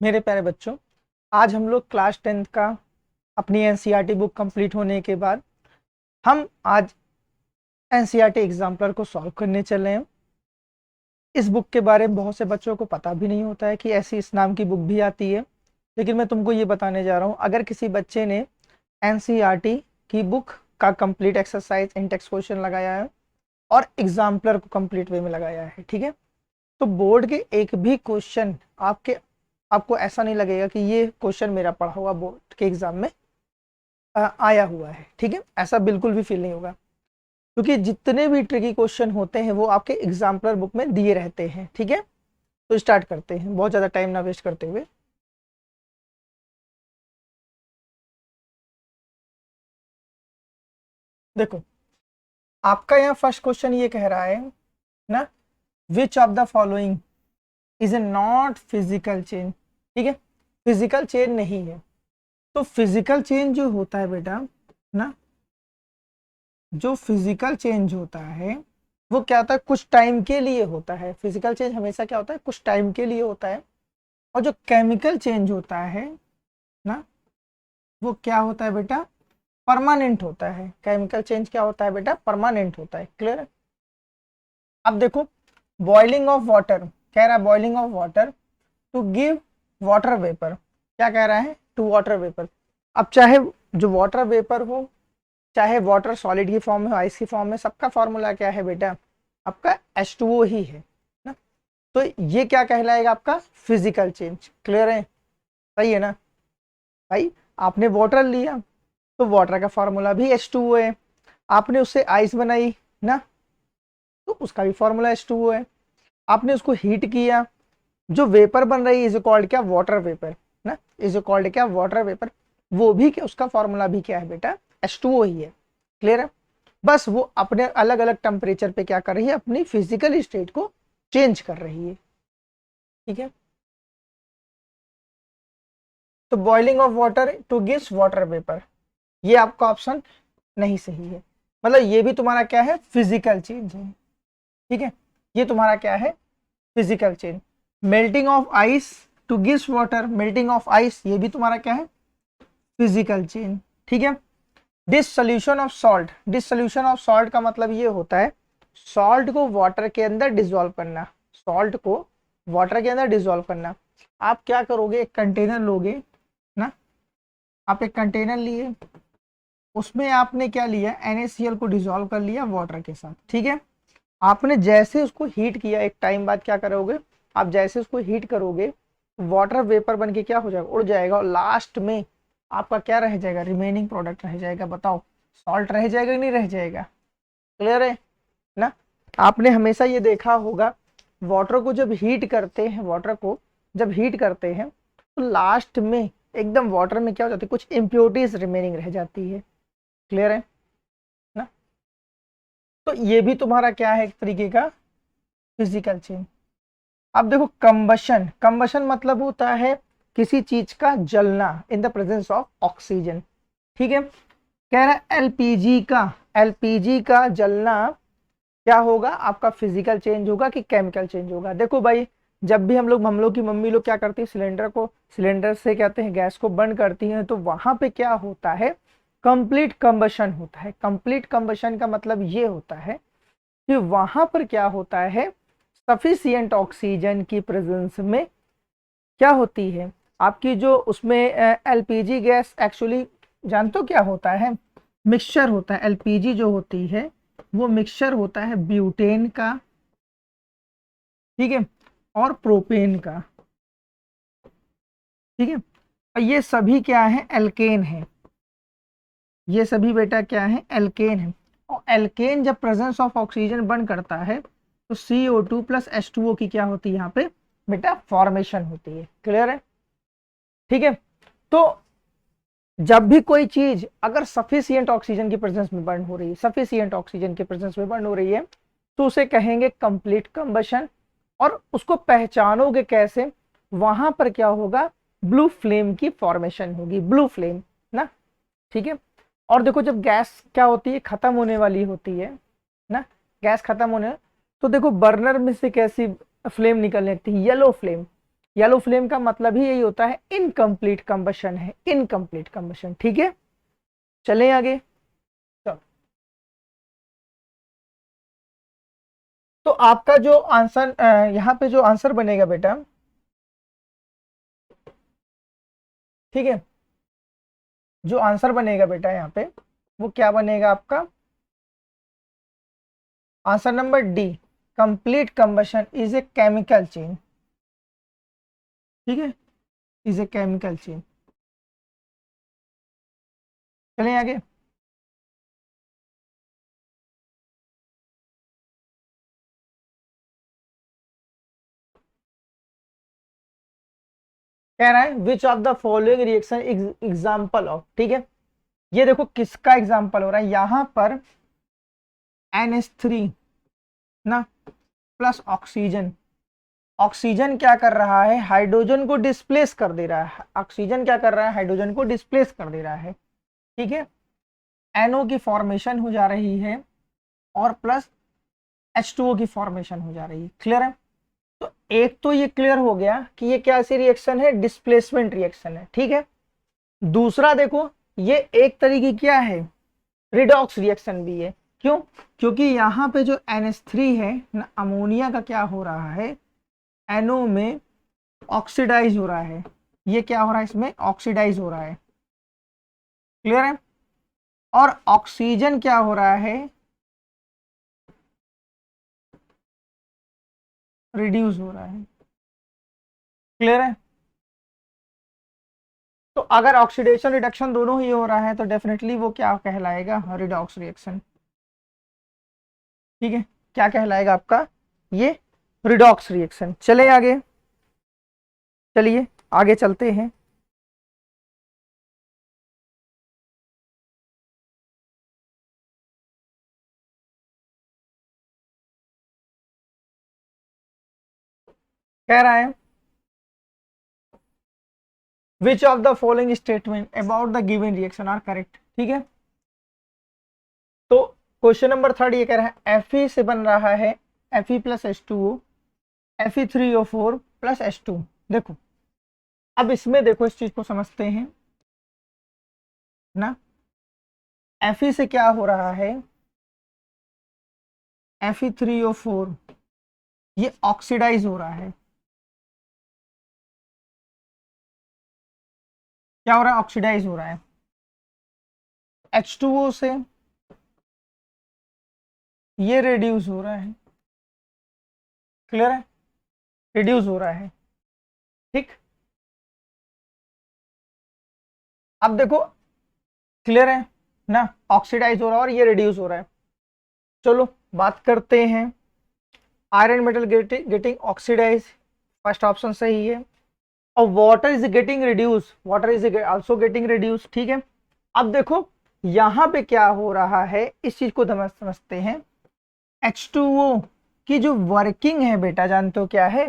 मेरे प्यारे बच्चों, आज हम लोग क्लास 10th का अपनी एनसीईआरटी बुक कंप्लीट होने के बाद हम आज एनसीईआरटी एग्जाम्पलर को सॉल्व करने चले हैं। इस बुक के बारे में बहुत से बच्चों को पता भी नहीं होता है कि ऐसी इस नाम की बुक भी आती है, लेकिन मैं तुमको ये बताने जा रहा हूँ। अगर किसी बच्चे ने एनसीईआरटी की बुक का complete exercise in text question लगाया है और एग्जाम्पलर को कंप्लीट वे में लगाया है, ठीक है, तो बोर्ड के एक भी क्वेश्चन आपको ऐसा नहीं लगेगा कि ये क्वेश्चन मेरा पढ़ा हुआ बोर्ड के एग्जाम में आया हुआ है। ठीक है, ऐसा बिल्कुल भी फील नहीं होगा, क्योंकि जितने भी ट्रिकी क्वेश्चन होते हैं वो आपके एग्जाम्पलर बुक में दिए रहते हैं। ठीक है, तो स्टार्ट करते हैं बहुत ज़्यादा टाइम ना वेस्ट करते हुए। देखो, आपका यहाँ फर्स्ट क्वेश्चन ये कह रहा है ना, विच of the following is a not physical chain. ठीक है, फिजिकल चेन नहीं है। तो फिजिकल चेंज जो होता है बेटा ना, जो फिजिकल चेंज होता है वो क्या होता है, कुछ टाइम के लिए होता है। फिजिकल चेंज हमेशा क्या होता है, कुछ टाइम के लिए होता है। और जो केमिकल चेंज होता है ना, वो क्या होता है बेटा, परमानेंट होता है। केमिकल चेंज क्या होता है बेटा, परमानेंट होता है। क्लियर है। अब देखो, बॉइलिंग ऑफ वाटर कह रहा है, boiling of water to give water vapour. क्या कह रहा है, टू वाटर वेपर। अब चाहे जो वाटर वेपर हो, चाहे वाटर सॉलिड की फॉर्म में हो, आइस की फॉर्म में, सबका फॉर्मूला क्या है बेटा, आपका H2O ही है ना। तो ये क्या कहलाएगा, आपका फिजिकल चेंज। क्लियर है, सही है ना भाई। आपने वाटर लिया तो वाटर का फॉर्मूला भी H2O है। आपने उससे आइस बनाई ना, तो उसका भी फॉर्मूला H2O है। आपने उसको हीट किया, जो वेपर बन रही है इज कॉल्ड क्या, वाटर वेपर ना, इज कॉल्ड क्या, वाटर वेपर। वो भी क्या, उसका फॉर्मूला भी क्या है बेटा, H2O ही है। क्लियर है। बस वो अपने अलग अलग टेम्परेचर पे क्या कर रही है, अपनी फिजिकल स्टेट को चेंज कर रही है। ठीक है, तो boiling of water two gives water vapour, ये आपका ऑप्शन नहीं सही है। मतलब ये भी तुम्हारा क्या है, फिजिकल चेंज है। ठीक है, ये तुम्हारा क्या है, physical change. Melting of ice two gives water, melting of ice ये भी तुम्हारा क्या है, फिजिकल चेंज। ठीक है, dissolution of salt, dissolution of salt का मतलब ये होता है सॉल्ट को वाटर के अंदर डिसॉल्व करना, सॉल्ट को वाटर के अंदर डिसॉल्व करना। आप क्या करोगे, एक कंटेनर लोगे ना, आप एक कंटेनर लिए, उसमें आपने क्या लिया, NaCl को डिसॉल्व कर लिया वाटर के साथ। ठीक है, आपने जैसे उसको हीट किया, एक टाइम बाद क्या करोगे, आप जैसे उसको हीट करोगे, वाटर वेपर बन के क्या हो जाएगा, उड़ जाएगा, और लास्ट में आपका क्या रह जाएगा, रिमेनिंग प्रोडक्ट रह जाएगा। बताओ, सॉल्ट रह जाएगा कि नहीं रह जाएगा। क्लियर है ना। आपने हमेशा ये देखा होगा, वाटर को जब हीट करते हैं, वाटर को जब हीट करते हैं तो लास्ट में एकदम वाटर में क्या हो जाती है, कुछ इम्प्योरिटीज रिमेनिंग रह जाती है। क्लियर है ना। तो ये भी तुम्हारा क्या है, एक तरीके का फिजिकल चेंज। अब देखो, कंबशन, कंबशन मतलब होता है किसी चीज का जलना in the presence of oxygen. ठीक है, कह रहा है एलपीजी का जलना क्या होगा, आपका फिजिकल चेंज होगा कि केमिकल चेंज होगा। देखो भाई, जब भी हम लोग की मम्मी लोग क्या करती है, सिलेंडर से कहते हैं गैस को बंद करती हैं, तो वहां पे क्या होता है, कंप्लीट कंबशन होता है। कंप्लीट कंबशन का मतलब ये होता है कि वहां पर क्या होता है, सफिशियंट ऑक्सीजन की प्रेजेंस में क्या होती है, आपकी जो उसमें एलपीजी गैस एक्चुअली, जानते हो क्या होता है, मिक्सचर होता है। एलपीजी जो होती है वो मिक्सचर होता है ब्यूटेन का, ठीक है, और प्रोपेन का। ठीक है, और ये सभी क्या है, एल्केन है। ये सभी बेटा क्या है, एल्केन है। और एल्केन जब प्रेजेंस ऑफ ऑक्सीजन बंद करता है तो CO2 प्लस H2O की क्या होती है, यहाँ पे बेटा फॉर्मेशन होती है। क्लियर है। ठीक है, तो जब भी कोई चीज अगर सफिशियंट ऑक्सीजन की प्रेजेंस में बर्न हो रही है, सफिशियंट ऑक्सीजन की प्रेजेंस में बर्न हो रही है, तो उसे कहेंगे कंप्लीट कंबशन। और उसको पहचानोगे कैसे, वहां पर क्या होगा, ब्लू फ्लेम की फॉर्मेशन होगी, ब्लू फ्लेम ना। ठीक है, और देखो जब गैस क्या होती है, खत्म होने वाली होती है ना, गैस खत्म होने, तो देखो बर्नर में से कैसी फ्लेम निकलने लगती है, येलो फ्लेम। येलो फ्लेम का मतलब ही यही होता है, इनकम्प्लीट कंबशन है, इनकम्प्लीट कंबशन। ठीक है, चलें आगे। चलो, तो आपका जो आंसर यहाँ पे जो आंसर बनेगा बेटा, ठीक है, जो आंसर बनेगा बेटा यहाँ पे वो क्या बनेगा आपका, answer number D, complete combustion is a chemical chain. ठीक है, इज ए केमिकल चेन। चलें आगे। कह रहा है which of the following reaction example of, ठीक है, ये देखो किसका एग्जाम्पल हो रहा है यहाँ पर, NH3 ना प्लस ऑक्सीजन। ऑक्सीजन क्या कर रहा है, हाइड्रोजन को डिस्प्लेस कर दे रहा है, ऑक्सीजन क्या कर रहा है, हाइड्रोजन को डिस्प्लेस कर दे रहा है। ठीक है, NO की फॉर्मेशन हो जा रही है और प्लस H2O की फॉर्मेशन हो जा रही है। क्लियर है, तो एक तो ये क्लियर हो गया कि ये क्या सी रिएक्शन है, डिस्प्लेसमेंट रिएक्शन है। ठीक है, दूसरा देखो ये एक तरीके क्या है, रिडॉक्स रिएक्शन भी है। क्यों, क्योंकि यहाँ पे जो NH3 है ना, अमोनिया का क्या हो रहा है, NO में ऑक्सीडाइज हो रहा है, ये क्या हो रहा है, इसमें ऑक्सीडाइज हो रहा है। क्लियर है, और ऑक्सीजन क्या हो रहा है, रिड्यूस हो रहा है। क्लियर है, तो अगर ऑक्सीडेशन रिडक्शन दोनों ही हो रहा है तो डेफिनेटली वो क्या कहलाएगा, रिडॉक्स रिएक्शन। ठीक है, क्या कहलाएगा आपका, ये रिडॉक्स रिएक्शन। चले आगे, चलिए आगे चलते हैं। कह रहा है which of the following statement about the given reaction are correct. ठीक है, तो क्वेश्चन नंबर 3 ये कह रहा है Fe से बन रहा है Fe plus H2O, Fe3O4 plus H2। देखो अब इसमें देखो इस चीज को समझते हैं ना, Fe से क्या हो रहा है, Fe3O4 ये ऑक्सीडाइज हो रहा है। क्या हो रहा है, ऑक्सीडाइज हो रहा है। H2O से ये रिड्यूस हो रहा है। क्लियर है, रिड्यूस हो रहा है। ठीक, अब देखो क्लियर है ना, ऑक्सीडाइज हो रहा है और ये रिड्यूस हो रहा है। चलो बात करते हैं, iron metal getting oxidise, first option सही है, और water is getting reduce, water is also getting reduce. ठीक है, अब देखो यहाँ पे क्या हो रहा है, इस चीज को समझते हैं। H2O की जो वर्किंग है बेटा, जानते हो क्या है,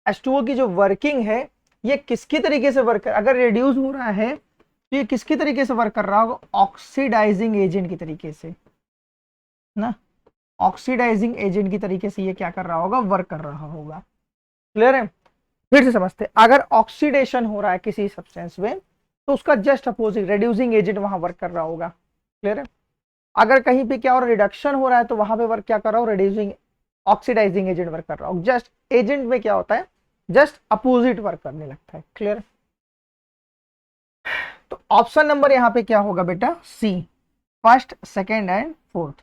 H2O की जो वर्किंग है ये किसकी तरीके से वर्क कर, अगर रिड्यूस हो रहा है तो ये किसकी तरीके से वर्क कर रहा होगा, ऑक्सीडाइजिंग एजेंट की तरीके से ना, ऑक्सीडाइजिंग एजेंट की तरीके से ये क्या कर रहा होगा, वर्क कर रहा होगा। क्लियर है, फिर से समझते, अगर ऑक्सीडेशन हो रहा है किसी सब्सटेंस में तो उसका जस्ट अपोजिट रेड्यूसिंग एजेंट वहां वर्क कर रहा होगा। क्लियर है, अगर कहीं पे क्या हो रहा है, रिडक्शन हो रहा है तो वहां पे वर्क क्या कर रहा हो, रिड्यूसिंग ऑक्सीडाइजिंग एजेंट वर्क कर रहा हो। जस्ट एजेंट में क्या होता है, जस्ट अपोजिट वर्क करने लगता है। क्लियर, तो ऑप्शन नंबर यहाँ पे क्या होगा बेटा, C, first second and fourth.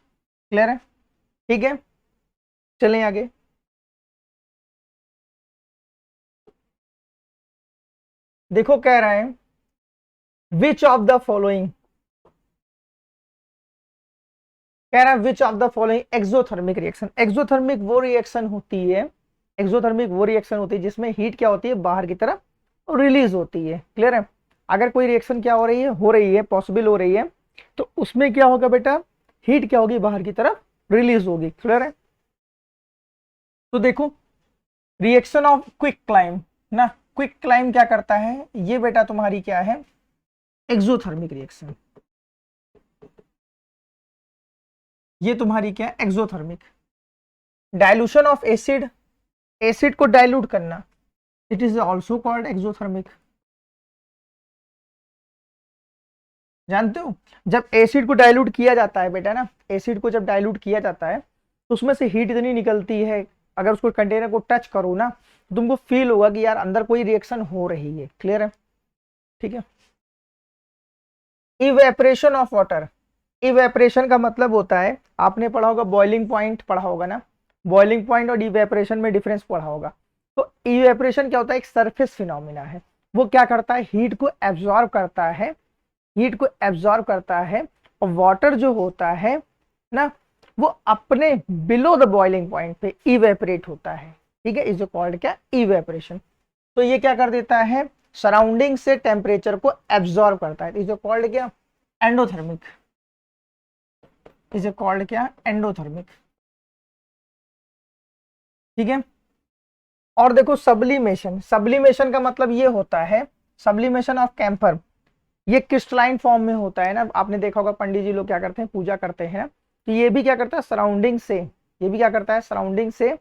Clear है, ठीक है, चलें आगे। देखो कह रहा है विच ऑफ द फॉलोइंग, कह रहा है which of the following exothermic reaction. Exothermic वो रिएक्शन होती है, एक्सोथर्मिक वो रिएक्शन होती है जिसमें हीट क्या होती है, बाहर की तरफ रिलीज होती है। क्लियर है, अगर कोई रिएक्शन क्या हो रही है पॉसिबल हो रही है तो उसमें क्या होगा बेटा, हीट क्या होगी, बाहर की तरफ रिलीज होगी। क्लियर है, तो देखो रिएक्शन ऑफ क्विक क्लाइम ना, क्विक क्लाइम क्या करता है, ये बेटा तुम्हारी क्या है, एक्सोथर्मिक रिएक्शन, ये तुम्हारी क्या है, exothermic. Dilution of acid, acid को डाइल्यूट करना, it is also called exothermic. जानते हो जब एसिड को डाइल्यूट किया जाता है बेटा ना, एसिड को जब डाइल्यूट किया जाता है तो उसमें से हीट इतनी निकलती है, अगर उसको कंटेनर को टच करो ना तो तुमको फील होगा कि यार अंदर कोई रिएक्शन हो रही है। क्लियर है? ठीक है। इवेपरेशन ऑफ वाटर, इवेपरेशन का मतलब होता है, आपने पढ़ा होगा बॉइलिंग पॉइंट पढ़ा होगा ना, बॉइलिंग पॉइंट और इवेपरेशन में डिफरेंस पढ़ा होगा। तो इवेपरेशन क्या होता है? एक सरफेस फिनोमिना है। वो क्या करता है? हीट को एब्जॉर्ब करता है, हीट को एब्जॉर्ब करता है, और वाटर जो होता है ना वो अपने बिलो द बॉइलिंग पॉइंट पे इवेपरेट होता है। ठीक है, इज कॉल्ड क्या? इवेपरेशन। तो ये क्या कर देता है? सराउंडिंग से टेम्परेचर को एब्जॉर्ब करता है। इज कॉल्ड क्या? एंडोथर्मिक। इज कॉल्ड क्या? एंडोथर्मिक। ठीक है। और देखो सब्लिमेशन, सब्लिमेशन का मतलब ये होता है, सब्लिमेशन ऑफ कैंफर, ये क्रिस्टलाइन फॉर्म में होता है ना। आपने देखा होगा पंडित जी लोग क्या करते हैं, पूजा करते हैं, तो ये भी क्या करता है? सराउंडिंग से, ये भी क्या करता है? सराउंडिंग से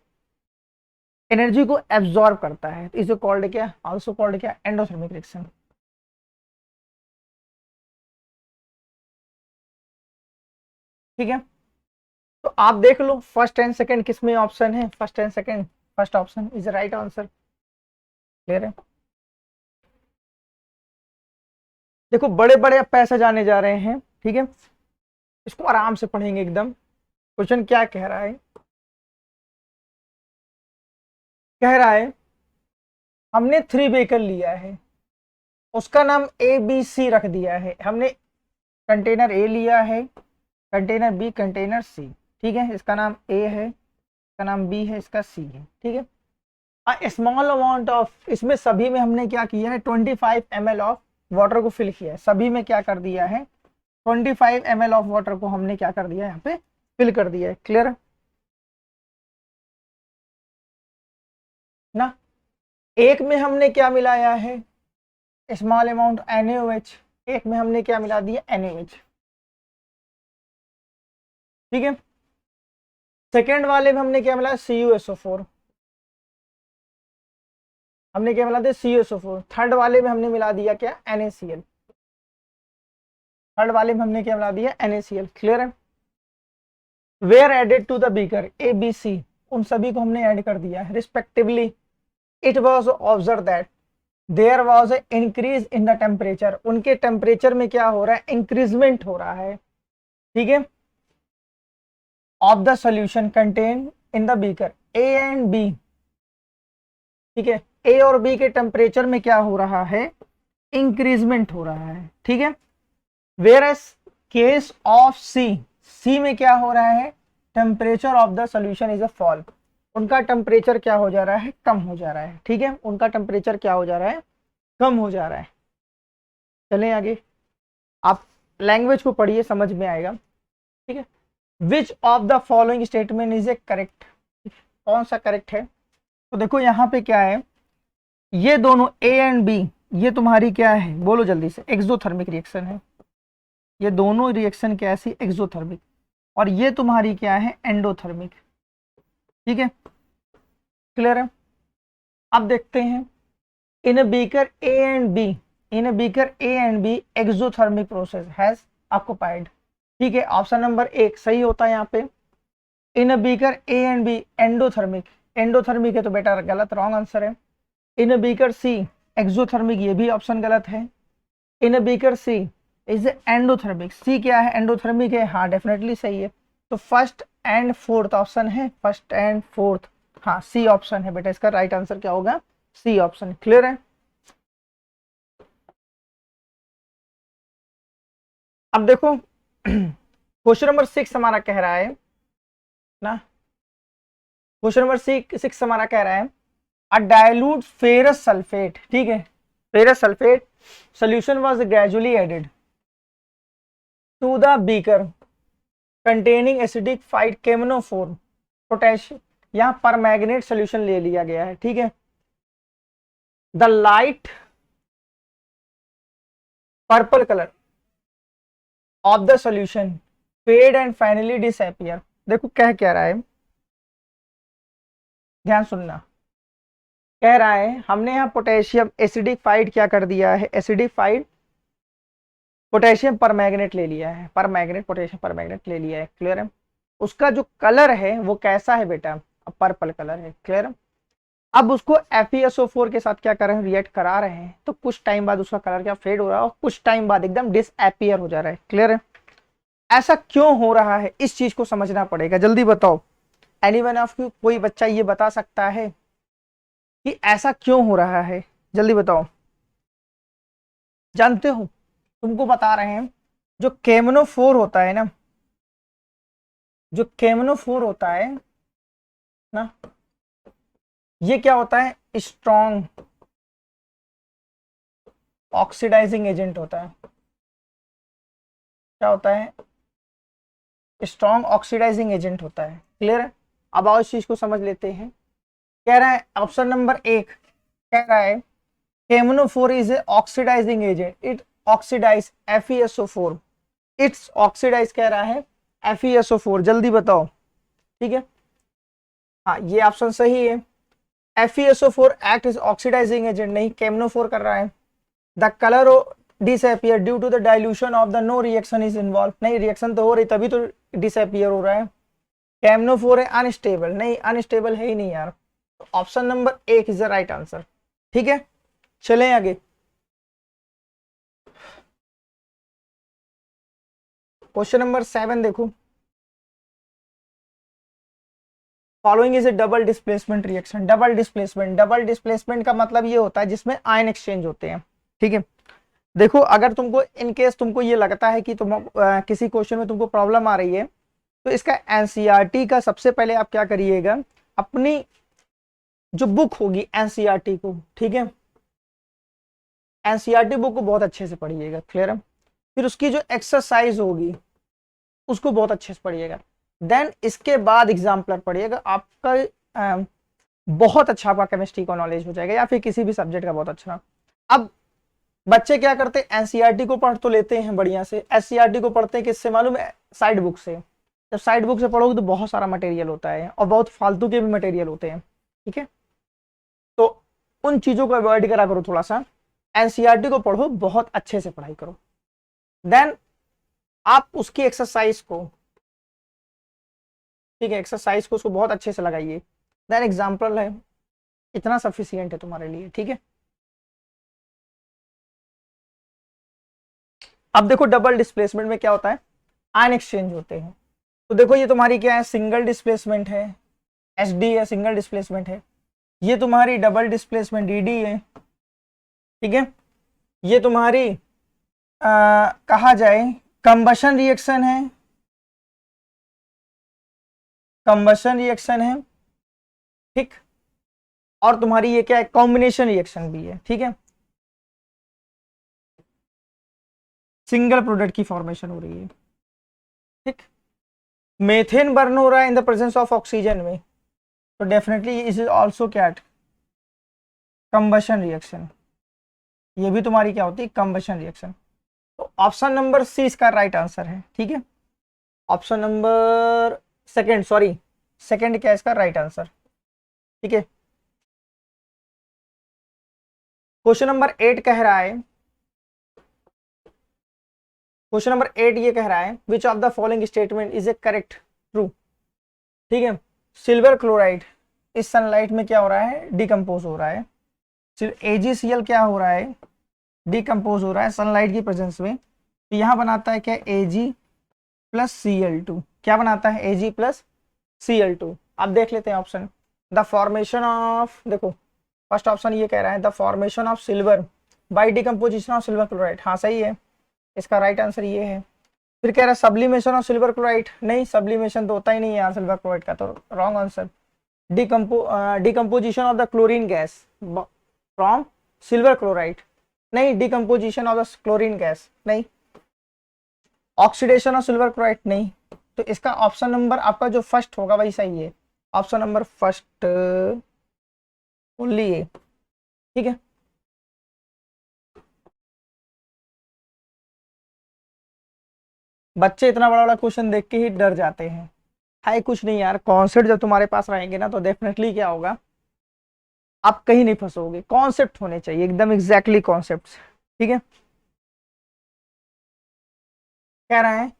एनर्जी को एब्जॉर्ब करता है। इसे कॉल्ड क्या? आल्सो कॉल्ड क्या? Endothermic reaction. ठीक है। तो आप देख लो फर्स्ट एंड सेकंड किस में ऑप्शन है, first and second, first option is right answer. Clear है? देखो बड़े बड़े पैसे जाने जा रहे हैं। ठीक है, इसको आराम से पढ़ेंगे एकदम। क्वेश्चन क्या कह रहा है? कह रहा है हमने 3 व्हीकल लिया है, उसका नाम ए बी सी रख दिया है। हमने कंटेनर ए लिया है, कंटेनर बी, कंटेनर सी। ठीक है, इसका नाम ए है, इसका नाम बी है, इसका सी है। ठीक है। स्मॉल अमाउंट ऑफ, इसमें सभी में हमने क्या किया है? 25 ml ऑफ वाटर को फिल किया है। सभी में क्या कर दिया है? 25 ml ऑफ वाटर को हमने क्या कर दिया है? यहाँ पे फिल कर दिया है। क्लियर है ना? एक में हमने क्या मिलाया है? स्मॉल अमाउंट NaOH, एक में हमने क्या मिला दिया? NaOH। ठीक है। सेकेंड वाले में हमने क्या मिलाया? CuSO4, हमने क्या मिला दिया? CuSO4। थर्ड वाले में हमने मिला दिया क्या? NaCl। थर्ड वाले में हमने क्या मिला दिया? NaCl। क्लियर है? Were added to the beaker A B C, उन सभी को हमने ऐड कर दिया है respectively. It was observe that there was a increase in the temperature, उनके टेम्परेचर में क्या हो रहा है? इंक्रीजमेंट हो रहा है। ठीक है। Of the solution contain in the beaker A and B. ठीक है, ए और बी के टेम्परेचर में क्या हो रहा है? इंक्रीजमेंट हो रहा है। ठीक है। वेयर एस केस ऑफ सी, सी में क्या हो रहा है? Temperature of the solution is a fall, उनका टेम्परेचर क्या हो जा रहा है? कम हो जा रहा है। ठीक है, उनका टेम्परेचर क्या हो जा रहा है? कम हो जा रहा है। चलें आगे, आप लैंग्वेज को पढ़िए, समझ में आएगा। ठीक है। Which of the following statement is A correct, कौन सा करेक्ट है? तो देखो यहाँ पे क्या है, ये दोनों ए एंड बी, ये तुम्हारी क्या है? बोलो जल्दी से। एक्सोथर्मिक रिएक्शन है। ये दोनों रिएक्शन कैसी? एक्सोथर्मिक। और ये तुम्हारी क्या है? एंडोथर्मिक। ठीक है, क्लियर है? अब देखते हैं in beaker A and B, in beaker A and B exothermic process has occupied. ठीक है, ऑप्शन नंबर 1 सही होता है यहाँ पे। In beaker A and B endothermic, endothermic है तो बेटा गलत, रॉन्ग आंसर है। इन बीकर सी एक्सोथर्मिक, ये भी ऑप्शन गलत है। In beaker C is endothermic, C क्या है? एंडोथर्मिक है, हाँ डेफिनेटली सही है। तो फर्स्ट एंड फोर्थ ऑप्शन है, फर्स्ट एंड फोर्थ, हाँ सी ऑप्शन है बेटा, इसका राइट आंसर क्या होगा? C option. क्लियर है? अब देखो क्वेश्चन नंबर 6 हमारा कह रहा है ना, क्वेश्चन नंबर 6 हमारा कह रहा है अ डाइल्यूट फेरस सल्फेट। ठीक है, ferrous sulphate solution was gradually added to the beaker containing acidified K M N O four potassium, यहाँ पर मैग्नेट सोल्यूशन ले लिया गया है। ठीक है, the light purple colour of the solution fade and finally disappear. देखो कह क्या रहा है, ध्यान सुनना, कह रहा है हमने यहाँ पोटेशियम एसिडिफाइड क्या कर दिया है, एसिडिफाइड पोटेशियम परमैंगनेट ले लिया है, परमैंगनेट पोटेशियम परमैंगनेट ले लिया है, क्लियर है। उसका जो कलर है वो कैसा है बेटा, पर्पल कलर है, क्लियर है। अब उसको FeSO4 के साथ क्या कर रहे हैं, रिएक्ट करा रहे हैं, तो कुछ टाइम बाद उसका कलर क्या फेड हो रहा है और कुछ टाइम बाद एकदम डिसअपियर हो जा रहा है, क्लियर है। ऐसा क्यों हो रहा है, इस चीज को समझना पड़ेगा, जल्दी बताओ। एनीवन ऑफ यू, कोई बच्चा ये बता सकता है कि ऐसा क्यों हो रहा है, जल्दी बताओ। जानते हो, तुमको बता रहे हैं, जो केमनोफोर होता है ना, जो केमनोफोर होता है ना, ये क्या होता है, स्ट्रॉन्ग ऑक्सीडाइजिंग एजेंट होता है। क्या होता है, स्ट्रॉन्ग ऑक्सीडाइजिंग एजेंट होता है, क्लियर है। अब आओ इस चीज को समझ लेते हैं। कह रहा है ऑप्शन नंबर 1 कह रहा है केमनोफोर is a oxidising agent, it oxidise FeSO4, it's oxidise कह रहा है FeSO4, जल्दी बताओ, ठीक है। हाँ ये ऑप्शन सही है, FeSO4 act is oxidising agent, नहीं केमनोफोर कर रहा है। The colour disappear due to the dilution of the, no reaction is involve, नहीं रिएक्शन तो हो रही तभी तो डिसअपियर हो रहा है। केमनोफोर है अनस्टेबल, नहीं अनस्टेबल है ही नहीं यार, option number 1 is the right answer, ठीक है। चलें आगे, क्वेश्चन नंबर 7 देखो। Following is A double displacement reaction, double displacement, double displacement का मतलब ये होता है जिसमें आयन एक्सचेंज होते हैं, ठीक है। देखो अगर तुमको इन केस तुमको ये लगता है कि तुम किसी क्वेश्चन में तुमको प्रॉब्लम आ रही है, तो इसका एनसीईआरटी का सबसे पहले आप क्या करिएगा, अपनी जो बुक होगी एनसीईआरटी को, ठीक है, एनसीईआरटी बुक को बहुत अच्छे से पढ़िएगा, क्लियर है। फिर उसकी जो एक्सरसाइज होगी उसको बहुत अच्छे से पढ़िएगा, देन इसके बाद एग्जाम्पलर पढ़िएगा, आपका बहुत अच्छा आपका केमिस्ट्री का नॉलेज हो जाएगा, या फिर किसी भी सब्जेक्ट का बहुत अच्छा। अब बच्चे क्या करते हैं, एनसीईआरटी को पढ़ तो लेते हैं बढ़िया से, एससीईआरटी को पढ़ते हैं किससे मालूम है, साइड बुक से। जब साइड बुक से पढ़ोगे तो बहुत सारा मटेरियल होता है और बहुत फालतू के भी मटेरियल होते हैं, ठीक है। तो उन चीजों को अवॉइड करा करो थोड़ा सा, एनसीईआरटी को पढ़ो, बहुत अच्छे से पढ़ाई करो, देन आप उसकी एक्सरसाइज को, ठीक है, एक्सरसाइज को उसको बहुत अच्छे से लगाइए, देन एग्जाम्पल है, इतना सफिशियंट है तुम्हारे लिए, ठीक है। अब देखो डबल डिस्प्लेसमेंट में क्या होता है, आयन एक्सचेंज होते हैं। तो देखो ये तुम्हारी क्या है, सिंगल डिस्प्लेसमेंट है, SD है, सिंगल डिस्प्लेसमेंट है। ये तुम्हारी डबल डिस्प्लेसमेंट DD है, ठीक है। ये तुम्हारी कहा जाए कंबशन रिएक्शन है, कंबशन रिएक्शन है, ठीक। और तुम्हारी ये क्या है, कॉम्बिनेशन रिएक्शन भी है, ठीक है। सिंगल प्रोडक्ट की फॉर्मेशन हो रही है, ठीक। मेथेन बर्न हो रहा है in the presence of oxygen में, तो डेफिनेटली इज ऑल्सो क्या, कंबशन रिएक्शन, ये भी तुम्हारी क्या होती है, कंबशन रिएक्शन। तो ऑप्शन नंबर C इसका राइट आंसर है, ठीक है। Option number second, sorry second क्या इसका राइट आंसर, ठीक है। क्वेश्चन नंबर 8 कह रहा है, क्वेश्चन नंबर 8 ये कह रहा है which of the following statement is A correct true, ठीक है। सिल्वर क्लोराइड इस सनलाइट में क्या हो रहा है, डिकम्पोज हो रहा है, AgCl क्या हो रहा है, डिकम्पोज हो रहा है सनलाइट की प्रेजेंस में, तो यहाँ बनाता है क्या, Ag प्लस Cl2, क्या बनाता है, Ag प्लस Cl2। अब देख लेते हैं ऑप्शन, द फॉर्मेशन ऑफ, देखो फर्स्ट ऑप्शन ये कह रहा है the formation of silver by decomposition of silver chloride, हाँ सही है, इसका राइट आंसर ये है। फिर कह रहा है सब्लिमेशन ऑफ सिल्वर क्लोराइड, नहीं सब्लिमेशन तो होता ही नहीं यार सिल्वर क्लोराइड का, तो wrong answer. Decomposition of the chlorine gas from silver chloride, नहीं decomposition of the chlorine gas, नहीं ऑक्सीडेशन ऑफ सिल्वर क्लोराइड, नहीं। तो इसका ऑप्शन नंबर आपका जो फर्स्ट होगा वही सही है, ऑप्शन नंबर फर्स्ट ओनली ए, ठीक है। बच्चे इतना बड़ा बड़ा क्वेश्चन देख के ही डर जाते हैं, है कुछ नहीं यार, कॉन्सेप्ट जब तुम्हारे पास रहेंगे ना तो डेफिनेटली क्या होगा, आप कहीं नहीं फंसोगे, कॉन्सेप्ट होने चाहिए एकदम एग्जैक्टली कॉन्सेप्ट, ठीक है। कह रहा है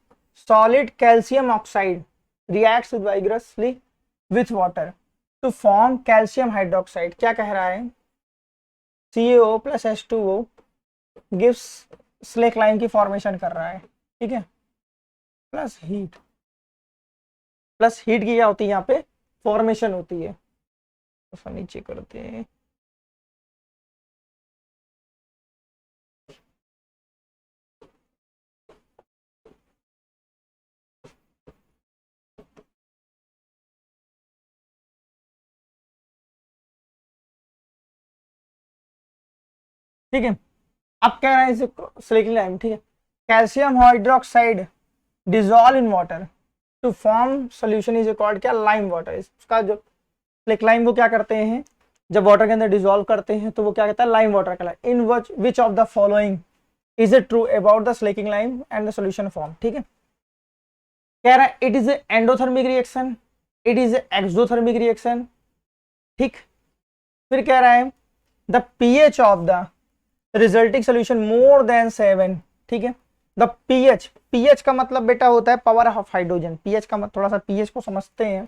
solid calcium oxide reacts vigorously with water to form calcium hydroxide. क्या कह रहा है, CaO प्लस H2O गिव्स स्लेक लाइन की फॉर्मेशन कर रहा है, ठीक है। प्लस हीट, प्लस हीट की क्या होती है यहाँ पे, फॉर्मेशन होती है। तो नीचे करते हैं, ठीक है। अब कह रहे हैं इसे स्लेकिंग लाइन, ठीक है। Calcium hydroxide dissolve in water to form solution is called क्या, लाइम वाटर। इसका जो स्लेक लाइम वो क्या करते हैं, जब वाटर के अंदर डिजोल्व करते हैं तो वो क्या कहता है, लाइम वाटर कहलाता है। In which of the following is it true about the slaking lime and the solution form, ठीक है। कह रहा है it is endothermic reaction, it is exothermic reaction, ठीक। फिर कह रहा है the pH of the resulting solution more than 7, ठीक है। द पीएच, पीएच का मतलब बेटा होता है पावर ऑफ हाइड्रोजन। पीएच का थोड़ा सा पीएच को समझते हैं।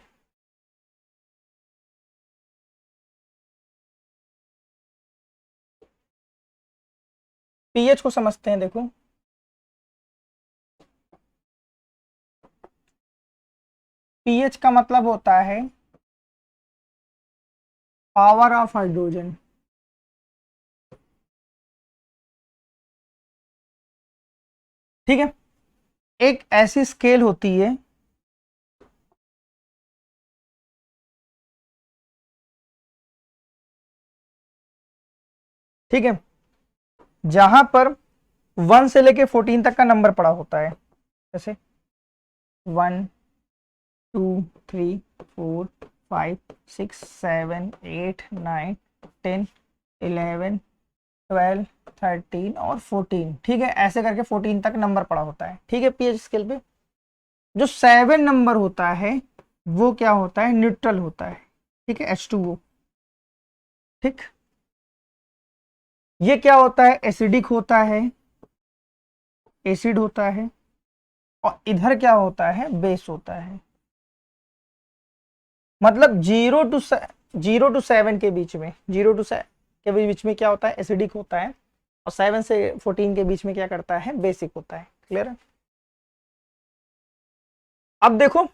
पीएच को समझते हैं, देखो पीएच का मतलब होता है पावर ऑफ हाइड्रोजन, ठीक है। एक ऐसी स्केल होती है, ठीक है, जहां पर 1 से लेके 14 तक का नंबर पड़ा होता है। जैसे 1 2 3 4 5 6 7 8 9 10 11 12 13 और 14, ठीक है। ऐसे करके 14 तक नंबर पड़ा होता है, ठीक है। पीएच स्केल पे जो 7 नंबर होता है वो क्या होता है, न्यूट्रल होता है, ठीक है, H2O, ठीक। ये क्या होता है, एसिडिक होता है, एसिड होता है। और इधर क्या होता है, बेस होता है। मतलब 0 to 7 के बीच में, 0 to 7 के बीच में क्या होता है, एसिडिक होता है। और 7 से 14 के बीच में क्या करता है, बेसिक होता है। क्लियर है। अब देखो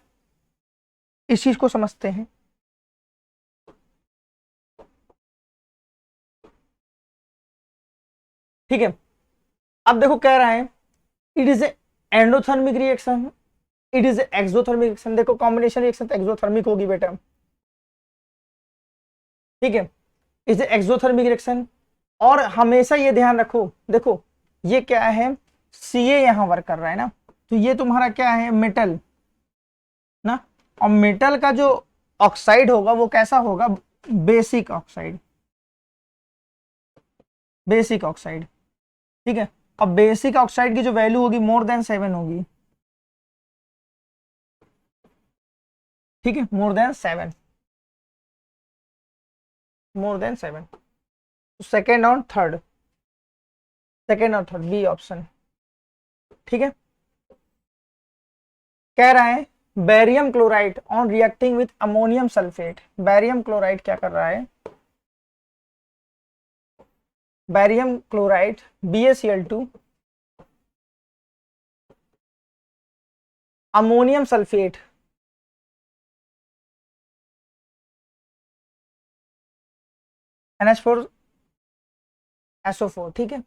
इस चीज को समझते हैं, ठीक है। अब देखो कह रहा है it is endothermic reaction, it is exothermic reaction. देखो कॉम्बिनेशन रिएक्शन तो एक्सोथर्मिक होगी बेटा, ठीक है। Is exothermic reaction. और हमेशा ये ध्यान रखो, देखो ये क्या है, Ca यहां वर्क कर रहा है ना, तो ये तुम्हारा क्या है, मेटल ना। और मेटल का जो ऑक्साइड होगा वो कैसा होगा, बेसिक ऑक्साइड, बेसिक ऑक्साइड, ठीक है। अब बेसिक ऑक्साइड की जो वैल्यू होगी मोर देन 7 होगी, ठीक है, मोर देन 7, मोर देन 7। सेकेंड और थर्ड, सेकेंड और थर्ड बी ऑप्शन, ठीक है। कह रहा है barium chloride on reacting with ammonium sulphate. Barium chloride क्या कर रहा है, barium chloride BaCl2 ammonium sulphate, NH4SO4, ठीक है।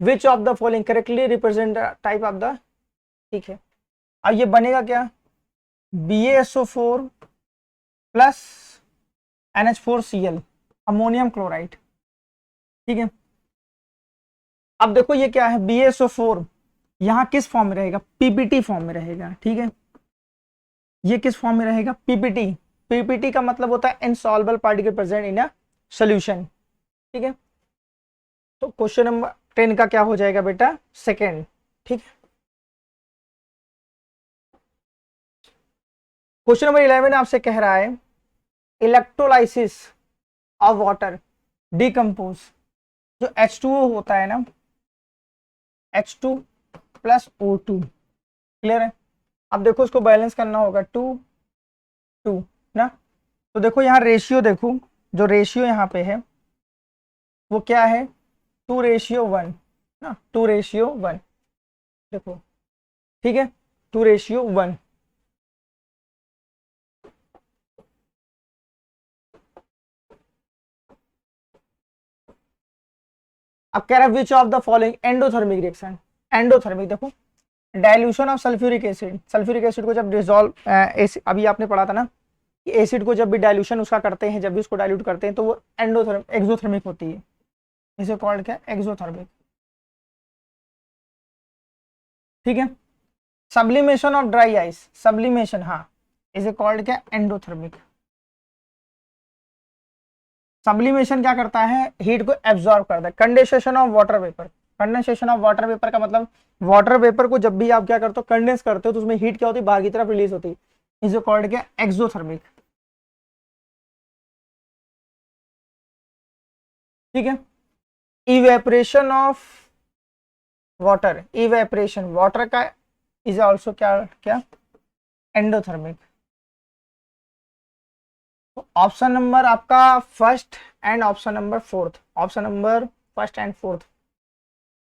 Which of the following correctly represent type of the, ठीक है। अब ये बनेगा क्या, BaSO4 plus NH4Cl ammonium chloride, ठीक है। अब देखो ये क्या है, BaSO4 यहाँ किस फॉर्म में रहेगा, PPT फॉर्म में रहेगा, ठीक है। ये किस फॉर्म में रहेगा, PPT। PPT का मतलब होता है insoluble particle present in a solution, ठीक है। तो क्वेश्चन नंबर 10 का क्या हो जाएगा बेटा, सेकेंड, ठीक है। क्वेश्चन नंबर 11 आपसे कह रहा है इलेक्ट्रोलाइसिस ऑफ वाटर डिकम्पोज, जो H2O होता है ना, H2 प्लस O2, क्लियर है। अब देखो इसको बैलेंस करना होगा 2 2 ना, तो देखो यहाँ रेशियो देखो, जो रेशियो यहाँ पे है वो क्या है, 2:1 ना, 2:1, देखो ठीक है, 2:1। अब कह रहा है which of the following endothermic reaction, endothermic देखो, dilution of sulphuric acid, sulphuric acid को जब डिसॉल्व, अभी आपने पढ़ा था ना कि एसिड को जब भी डाइल्यूशन उसका करते हैं, जब भी उसको डाइल्यूट करते हैं तो वो एंडोथर्मिक एक्सोथर्मिक होती है, इसे कॉल्ड क्या, एक्सोथर्मिक, ठीक है। Sublimation of dry ice, sublimation, हाँ, इसे कॉल्ड क्या, एंडोथर्मिक। सब्लिमेशन क्या करता है, हीट को एब्जॉर्ब करता है। Condensation of water vapour, condensation of water vapour का मतलब वाटर वेपर को जब भी आप क्या करते हो, कंडेंस करते हो तो उसमें हीट क्या होती है, बाहर की तरफ रिलीज होती है, इसे कॉल्ड क्या, एक्सोथर्मिक, ठीक है। Evaporation of water, evaporation water का इज ऑल्सो क्या क्या, एंडोथर्मिक। तो ऑप्शन नंबर आपका first and option number fourth, option number first and fourth,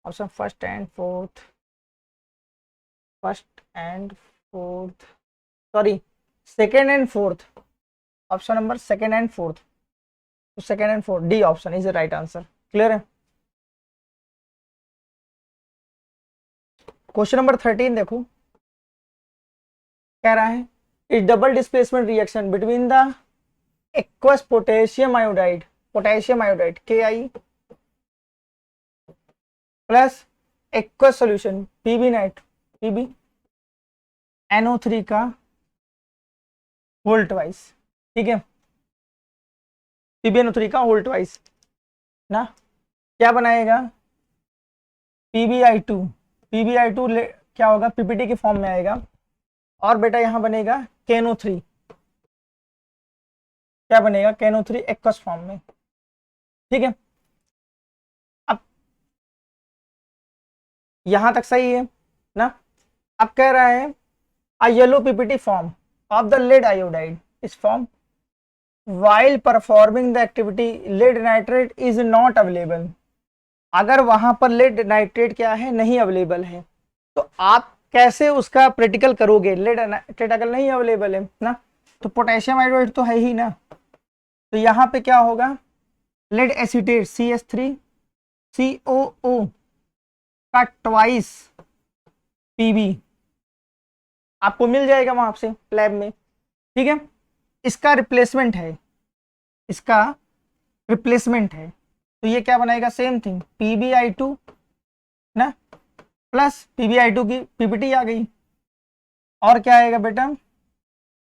option first and fourth, first and fourth, sorry second and fourth, option number second and fourth, तो second and fourth, D option is the right answer, clear है। Question number 13 देखो, कह रहा है is double displacement reaction between the aqueous potassium iodide, potassium iodide KI plus aqueous solution PB night, PB NO3 का whole twice, ठीक है, PbNO3 का whole twice ना, क्या बनाएगा, PbI2, PbI2 क्या होगा, PPT की फॉर्म में आएगा, और बेटा यहां बनेगा KNO3, क्या बनेगा, KNO3 एक्वस फॉर्म में, ठीक है। अब यहां तक सही है ना। अब कह रहा है a yellow PPT form of the lead iodide is formed while performing the activity lead nitrate is not available, अगर वहां पर लेड नाइट्रेट क्या है, नहीं अवेलेबल है, तो आप कैसे उसका प्रैक्टिकल करोगे, लेड नाइट्रेट अगर नहीं अवेलेबल है ना, तो पोटेशियम आयोडाइड तो है ही ना, तो यहाँ पे क्या होगा, लेड एसीटेट CH3COO का ट्वाइस PB आपको मिल जाएगा वहां से लैब में, ठीक है। इसका रिप्लेसमेंट है, इसका रिप्लेसमेंट है, तो ये क्या बनाएगा, सेम थिंग PbI2 ना, प्लस PbI2 की PPT आ गई, और क्या आएगा बेटा,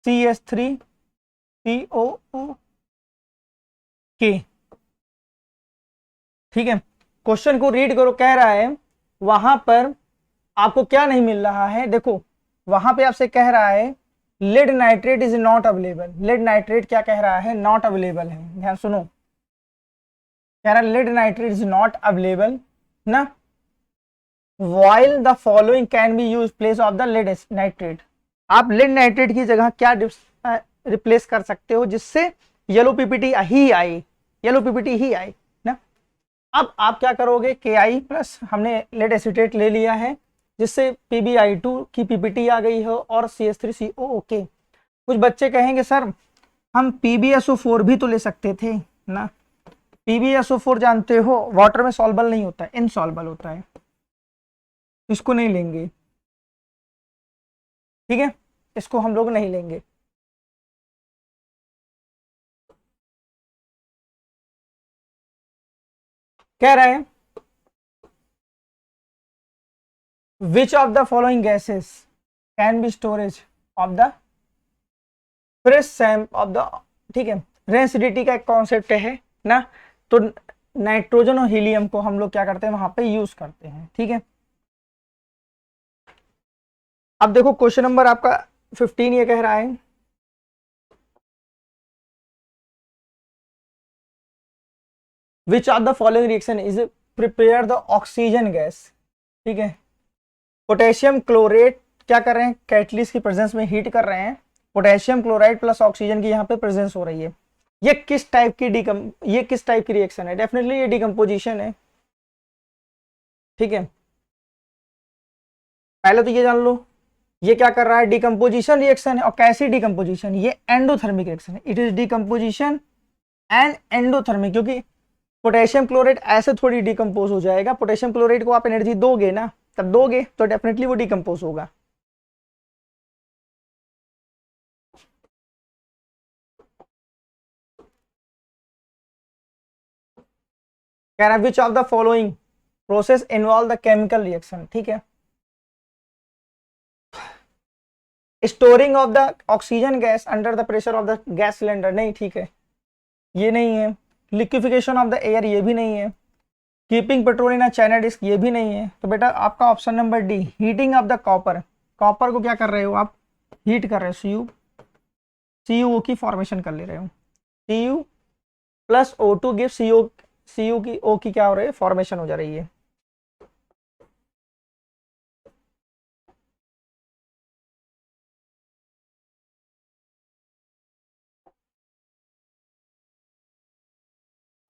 CH3COO के, ठीक है। क्वेश्चन को रीड करो, कह रहा है वहां पर आपको क्या नहीं मिल रहा है, देखो वहां पे आपसे कह रहा है lead nitrate is not available, lead nitrate क्या कह रहा है, नॉट अवेलेबल है, ध्यान सुनो, कह रहा है lead nitrate is not available ना, while the following can be used place of the lead nitrate, आप लेड नाइट्रेट की जगह क्या रिप्लेस कर सकते हो जिससे येलो PPT ही आए, येलो PPT ही आए ना। अब आप क्या करोगे, KI प्लस हमने लेड एसीटेट ले लिया है, जिससे PbI2 की PPT आ गई हो, और CH3COO के। कुछ बच्चे कहेंगे सर हम PbSO4 भी तो ले सकते थे ना, PbSO4 जानते हो वाटर में सॉल्युबल नहीं होता है, इनसॉल्युबल होता है, इसको नहीं लेंगे, ठीक है, इसको हम लोग नहीं लेंगे। कह रहे हैं विच of the following gases can be storage of the fresh Sam of the, ठीक है, रेसिडिटी का एक कॉन्सेप्ट है ना, तो नाइट्रोजन और हीलियम को हम लोग क्या करते हैं, वहां पे यूज करते हैं, ठीक है। अब देखो क्वेश्चन नंबर आपका 15 ये कह रहा है which of the following reaction is prepare the oxygen gas, ठीक है। पोटेशियम क्लोरेट क्या कर रहे हैं, कैटलिस्ट की प्रेजेंस में हीट कर रहे हैं, पोटेशियम क्लोराइड प्लस ऑक्सीजन की यहाँ पे प्रेजेंस हो रही है। ये किस टाइप की रिएक्शन है, डेफिनेटली ये डिकम्पोजिशन है, ठीक है। पहले तो ये जान लो ये क्या कर रहा है, डिकम्पोजिशन रिएक्शन है। और कैसी डिकम्पोजिशन, ये एंडोथर्मिक रिएक्शन है। It is decomposition and endothermic, क्योंकि पोटेशियम क्लोराइड ऐसे थोड़ी डिकम्पोज हो जाएगा। पोटेशियम क्लोराइड को आप एनर्जी दोगे ना, तब दोगे तो डेफिनेटली वो डिकम्पोज होगा। कह रहा है which of the following process involve the chemical reaction, ठीक है। Storing of the oxygen gas under the pressure of the gas cylinder, नहीं, ठीक है, ये नहीं है। लिक्विफिकेशन ऑफ द एयर, ये भी नहीं है। Keeping petrol in a china dish, ये भी नहीं है। तो बेटा आपका option number D, heating of the copper, copper को क्या कर रहे हो आप, हीट कर रहे हो, CuO की फॉर्मेशन कर ले रहे हो। Cu plus O2 give Cu की O की क्या हो रही है, फॉर्मेशन हो जा रही है।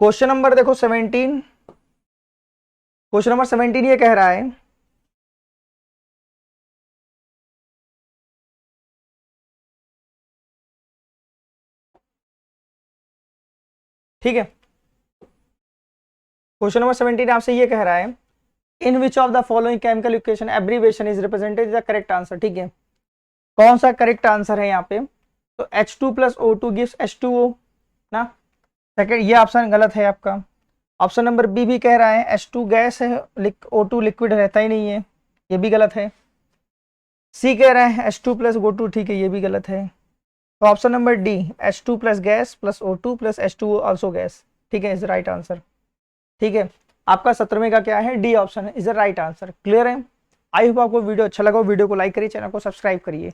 क्वेश्चन नंबर देखो 17, क्वेश्चन नंबर 17 ये कह रहा है ठीक है, क्वेश्चन नंबर 17 आपसे ये कह रहा है in which of the following chemical equation abbreviation is represented the correct answer, ठीक है। कौन सा करेक्ट आंसर है यहाँ पे, तो H2 plus O2 gives H2O ना। सेकेंड ये ऑप्शन गलत है आपका। ऑप्शन नंबर बी भी कह रहा है H2 गैस है, O2 लिक्विड रहता ही नहीं है, ये भी गलत है। सी कह रहा है H2 प्लस O2, ठीक है, ये भी गलत है। तो option number D H2 plus gas plus O2 plus H2O also gas, ठीक है, इज राइट आंसर, ठीक है। आपका 17वें का क्या है, डी ऑप्शन है, is the right answer. Clear है। आई होप आपको वीडियो अच्छा लगा, वीडियो को लाइक करिए, चैनल को सब्सक्राइब करिए।